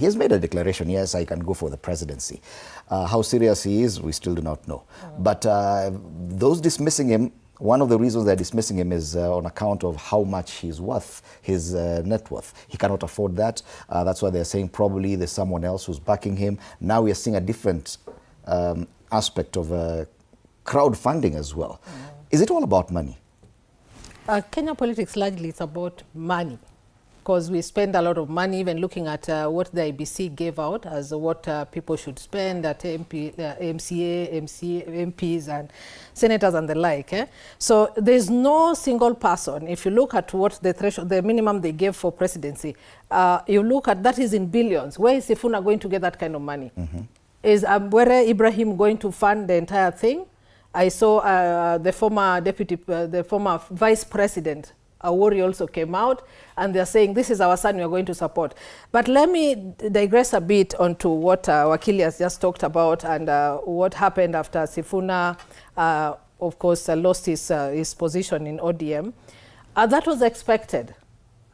He has made a declaration, yes, I can go for the presidency. How serious he is, we still do not know. But those dismissing him, one of the reasons they're dismissing him is on account of how much he's worth, his net worth. He cannot afford that. That's why they're saying probably there's someone else who's backing him. Now we are seeing a different aspect of crowdfunding as well. Is it all about money? Kenya politics largely is about money, because we spend a lot of money, even looking at what the IBC gave out as what people should spend at MPs and senators and the like. So there's no single person. If you look at what the threshold, the minimum they gave for presidency, you look at that is in billions. Where is Sifuna going to get that kind of money? Is Abwere Ibrahim going to fund the entire thing? I saw the former the former vice president, Awori, also came out, and they're saying this is our son we are going to support. But let me digress a bit onto what Wakili has just talked about and what happened after Sifuna, of course, lost his position in ODM. That was expected.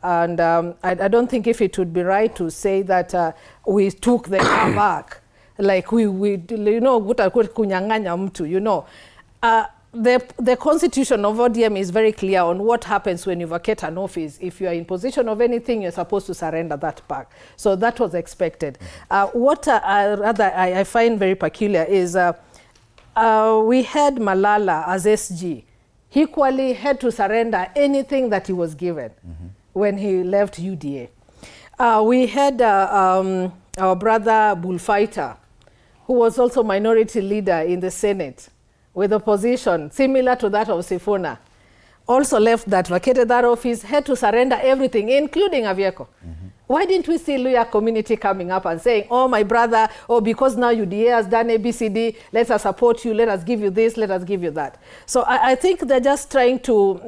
And I don't think if it would be right to say that we took the car back. Like we you know, kunyanganya mtu, you know. The constitution of ODM is very clear on what happens when you vacate an office. If you are in possession of anything, you're supposed to surrender that back. So that was expected. What I find very peculiar is we had Malala as SG. He equally had to surrender anything that he was given when he left UDA. We had our brother Bullfighter, who was also minority leader in the Senate, with a position similar to that of Sifuna, also left that, vacated that office, had to surrender everything, including a vehicle. Why didn't we see Luhya community coming up and saying, oh, my brother, oh, because now UDA has done ABCD, let us support you, let us give you this, let us give you that. So I think they're just trying to,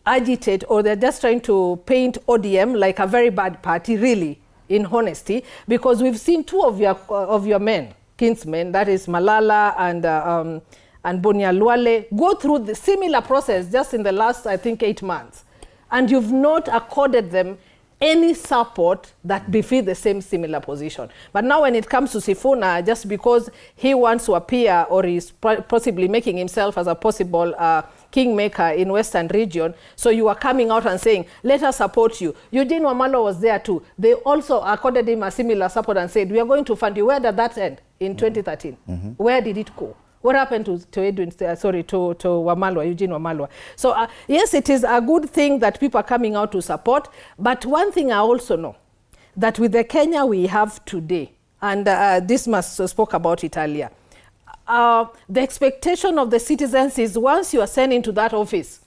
agitate, or they're just trying to paint ODM like a very bad party, really, in honesty, because we've seen two of your men, kinsmen, that is Malala and Bonia Luale, go through the similar process just in the last, I think, 8 months. And you've not accorded them any support that befits the same similar position. But now when it comes to Sifuna, just because he wants to appear or is possibly making himself as a possible kingmaker in Western region, so you are coming out and saying, let us support you. Eugene Wamalwa was there too. They also accorded him a similar support and said, we are going to fund you. Where did that end in 2013? Where did it go? What happened to Wamalwa, Eugene Wamalwa? So yes, it is a good thing that people are coming out to support. But one thing I also know, that with the Kenya we have today, and Dismas spoke about it earlier, the expectation of the citizens is once you are sent into that office,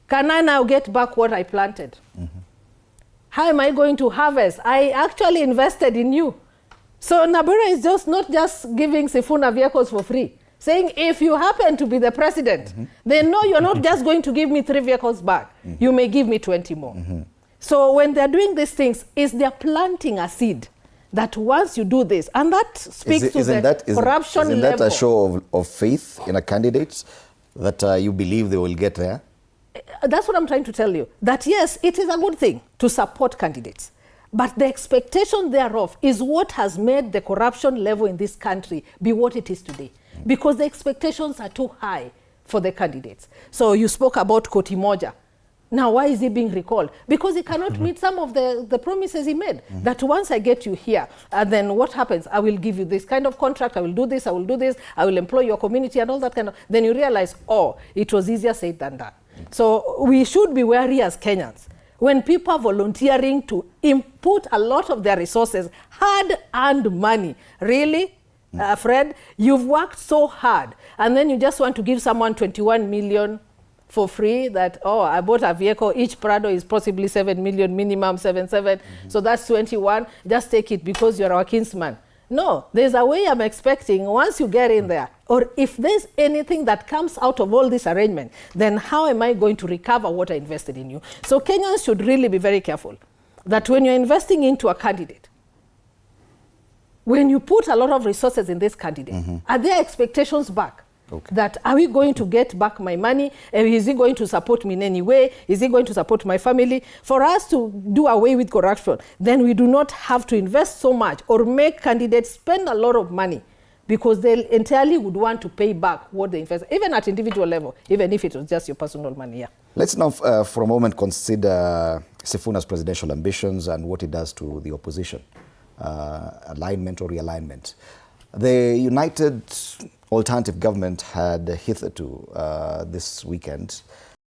can I now get back what I planted? How am I going to harvest? I actually invested in you. So Nabura is just not just giving Sifuna vehicles for free, saying if you happen to be the president, then no, you're not just going to give me 3 vehicles back. You may give me 20 more. So when they're doing these things, they're planting a seed that once you do this, and that speaks to the corruption level. Isn't that a show of faith in a candidate, that you believe they will get there? That's what I'm trying to tell you. That yes, it is a good thing to support candidates. But the expectation thereof is what has made the corruption level in this country be what it is today. Because the expectations are too high for the candidates. So you spoke about Koti Moja. Now, why is he being recalled? Because he cannot meet some of the promises he made. That once I get you here, and then what happens? I will give you this kind of contract, I will do this, I will do this, I will employ your community and all that kind of... Then you realize, oh, it was easier said than done. So we should be wary as Kenyans. When people are volunteering to input a lot of their resources, hard-earned money, really? Fred, you've worked so hard, and then you just want to give someone 21 million for free, that, oh, I bought a vehicle, each Prado is possibly 7 million, minimum 7. So that's 21, just take it because you're our kinsman. No, there's a way I'm expecting once you get in there, or if there's anything that comes out of all this arrangement, then how am I going to recover what I invested in you? So Kenyans should really be very careful that when you're investing into a candidate, when you put a lot of resources in this candidate, are there expectations back? Okay. That are we going to get back my money? Is he going to support me in any way? Is he going to support my family? For us to do away with corruption, then we do not have to invest so much or make candidates spend a lot of money, because they entirely would want to pay back what they invest, even at individual level, even if it was just your personal money. Yeah. Let's now, for a moment, consider Sifuna's presidential ambitions and what it does to the opposition, alignment or realignment. The United Alternative Government had hitherto this weekend